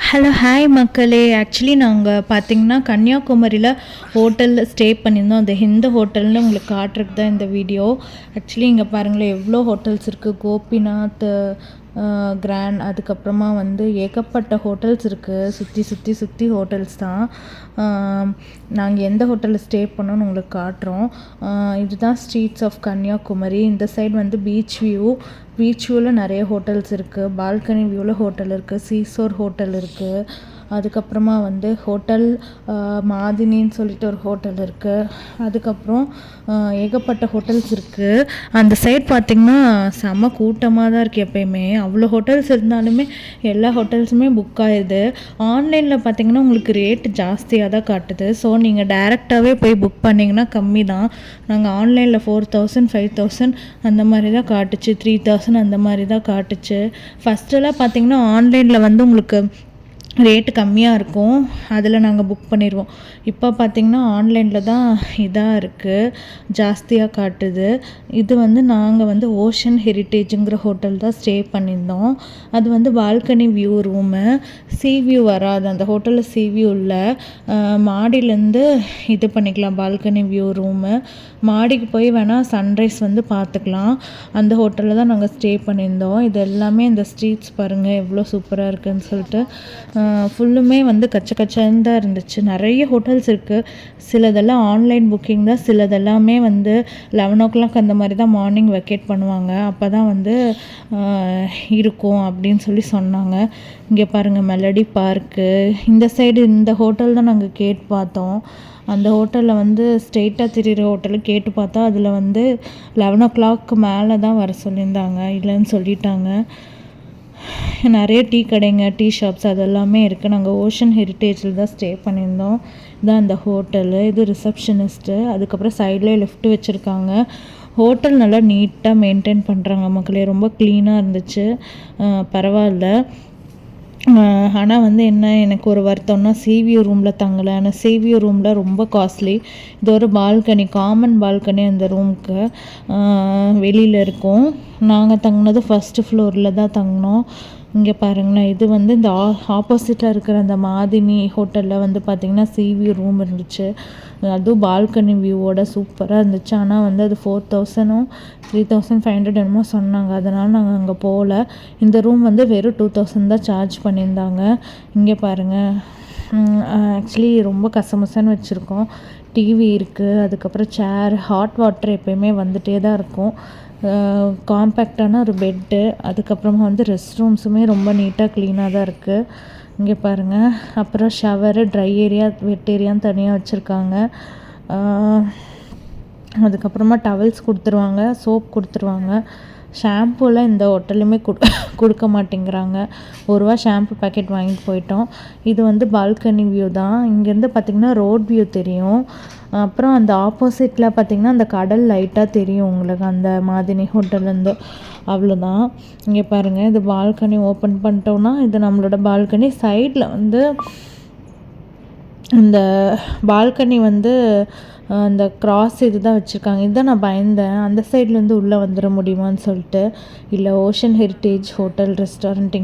Hello hi மக்களே. Actually நாங்கள் பார்த்தீங்கன்னா கன்னியாகுமரியில் ஹோட்டலில் ஸ்டே பண்ணியிருந்தோம். அந்த எந்த ஹோட்டல்னு உங்களுக்கு காட்டுறதுக்கு தான் இந்த வீடியோ. ஆக்சுவலி இங்கே பாருங்களேன் எவ்வளோ ஹோட்டல்ஸ் இருக்குது. கோபிநாத், கிராண்ட், அதுக்கப்புறமா வந்து ஏகப்பட்ட ஹோட்டல்ஸ் இருக்குது. சுற்றி ஹோட்டல்ஸ் தான். நாங்கள் எந்த ஹோட்டலில் ஸ்டே பண்ணோன்னு உங்களுக்கு காட்டுறோம். இதுதான் ஸ்ட்ரீட்ஸ் ஆஃப் கன்னியாகுமரி. இந்த சைடு வந்து பீச் வியூவில் நிறைய ஹோட்டல்ஸ் இருக்குது. பால்கனி வியூவில் ஹோட்டல் இருக்குது. சீசோர் ஹோட்டல் இருக்குது. அதுக்கப்புறமா வந்து ஹோட்டல் மாதினின்னு சொல்லிட்டு ஒரு ஹோட்டல் இருக்குது. அதுக்கப்புறம் ஏகப்பட்ட ஹோட்டல்ஸ் இருக்குது. அந்த சைட் பார்த்திங்கன்னா செம்ம கூட்டமாக தான் இருக்குது. எப்போயுமே அவ்வளோ ஹோட்டல்ஸ் இருந்தாலுமே எல்லா ஹோட்டல்ஸுமே புக் ஆகிடுது. ஆன்லைனில் பார்த்திங்கன்னா உங்களுக்கு ரேட்டு ஜாஸ்தியாக தான் காட்டுது. ஸோ நீங்கள் டைரெக்டாகவே போய் புக் பண்ணிங்கன்னா கம்மி தான். நாங்கள் ஆன்லைனில் 4000 5000 அந்த மாதிரி தான் காட்டுச்சு. 3000 அந்த மாதிரி தான் காட்டுச்சு. ஃபஸ்ட்டெல்லாம் பார்த்திங்கன்னா ஆன்லைனில் வந்து உங்களுக்கு ரேட்டு கம்மியாக இருக்கும். அதில் நாங்கள் புக் பண்ணிடுவோம். இப்போ பார்த்திங்கன்னா ஆன்லைனில் தான் இதாக இருக்குது, ஜாஸ்தியாக காட்டுது. இது வந்து நாங்கள் வந்து ஓஷன் ஹெரிட்டேஜுங்கிற ஹோட்டல் தான் ஸ்டே பண்ணியிருந்தோம். அது வந்து balcony view room. C view வராது அந்த ஹோட்டலில். சி வியூ இல்லை. மாடியிலேருந்து இது பண்ணிக்கலாம். Balcony view room. மாடிக்கு போய் வேணால் சன்ரைஸ் வந்து பார்த்துக்கலாம். அந்த ஹோட்டலில் தான் நாங்கள் ஸ்டே பண்ணியிருந்தோம். இது எல்லாமே இந்த ஸ்ட்ரீட்ஸ் பாருங்கள் எவ்வளோ சூப்பராக இருக்குதுன்னு சொல்லிட்டு. ஃபுல்லுமே வந்து கச்சன்னு தான் இருந்துச்சு. நிறைய ஹோட்டல்ஸ் இருக்குது. சிலதெல்லாம் ஆன்லைன் புக்கிங் தான். சிலதெல்லாமே வந்து 11 o'clock அந்த மாதிரி தான் மார்னிங் வெக்கேட் பண்ணுவாங்க. அப்போ தான் வந்து இருக்கும் அப்படின்னு சொல்லி சொன்னாங்க. இங்கே பாருங்கள் மெலடி பார்க்கு. இந்த சைடு இந்த ஹோட்டல் தான் நாங்கள் கேட்டு பார்த்தோம். அந்த ஹோட்டலில் வந்து ஸ்ட்ரெயிட்டாக திரிகிற ஹோட்டலில் கேட்டு பார்த்தா அதில் வந்து 11 o'clock மேலே தான் வர சொல்லியிருந்தாங்க. இல்லைன்னு சொல்லிட்டாங்க. நிறைய டீ கடைங்க, டீ ஷாப்ஸ் அதெல்லாமே இருக்குது. நாங்கள் ஓஷன் ஹெரிட்டேஜில் தான் ஸ்டே பண்ணியிருந்தோம். இதுதான் அந்த ஹோட்டலு. இது ரிசப்ஷனிஸ்ட்டு. அதுக்கப்புறம் சைட்லேயே லிஃப்ட் வச்சுருக்காங்க. ஹோட்டல் நல்லா நீட்டாக மெயின்டைன் பண்ணுறாங்க மக்களே. ரொம்ப க்ளீனாக இருந்துச்சு. பரவாயில்ல. ஆனால் வந்து என்ன எனக்கு ஒரு வருத்தம்னா சிவியூ ரூமில் தங்கலை. ஆனால் சிவியூ ரூமில் ரொம்ப காஸ்ட்லி. இது ஒரு பால்கனி, காமன் பால்கனி அந்த ரூமுக்கு வெளியில் இருக்கும். நாங்கள் தங்கினது ஃபஸ்ட்டு ஃப்ளோரில் தான் தங்கினோம். இங்கே பாருங்களேன், இது வந்து இந்த ஆப்போசிட்டாக இருக்கிற அந்த மாதினி ஹோட்டலில் வந்து பார்த்திங்கன்னா சிவியூ ரூம் இருந்துச்சு. அதுவும் பால்கனி வியூவோட சூப்பராக இருந்துச்சு. ஆனால் வந்து அது 4000 3500 என்னமோ சொன்னாங்க. அதனால் நாங்கள் அங்கே போகல. இந்த ரூம் வந்து வெறும் 2000 தான் சார்ஜ் பண்ணியிருந்தாங்க. இங்கே பாருங்கள், ஆக்சுவலி ரொம்ப கசமசன்னு வச்சுருக்கோம். டிவி இருக்குது. அதுக்கப்புறம் சேர், ஹாட் வாட்டர் எப்போயுமே வந்துகிட்டே தான் இருக்கும். காம்பேக்டான ஒரு பெட்டு. அதுக்கப்புறமா வந்து ரெஸ்ட் ரூம்ஸுமே ரொம்ப நீட்டாக க்ளீனாக தான் இருக்குது. இங்கே பாருங்கள். அப்புறம் ஷவரு, ட்ரை ஏரியா, வெட் ஏரியான்னு தனியாக வச்சுருக்காங்க. அதுக்கப்புறமா டவல்ஸ் கொடுத்துருவாங்க, சோப் கொடுத்துருவாங்க. ஷாம்பூலாம் இந்த ஹோட்டல்லையுமே கொடுக்க மாட்டேங்கிறாங்க. ரூபா ஷாம்பு பேக்கெட் வாங்கிட்டு போயிட்டோம். இது வந்து பால்கனி வியூ தான். இங்கேருந்து பார்த்திங்கன்னா ரோட் வியூ தெரியும். அப்புறம் அந்த ஆப்போசிட்டில் பார்த்திங்கன்னா அந்த கடல் லைட்டாக தெரியும் உங்களுக்கு அந்த மாதினி ஹோட்டல்லேருந்து. அவ்வளோதான். இங்கே பாருங்கள், இது பால்கனி ஓப்பன் பண்ணிட்டோன்னா இது நம்மளோட பால்கனி. சைடில் வந்து இந்த பால்கனி வந்து அந்த கிராஸ் இது தான் வச்சுருக்காங்க. இதுதான் நான் பயந்தேன், அந்த சைட்லேருந்து உள்ளே வந்துட முடியுமான்னு சொல்லிட்டு. இல்லை, ஓஷன் ஹெரிட்டேஜ் ஹோட்டல் ரெஸ்டாரண்ட்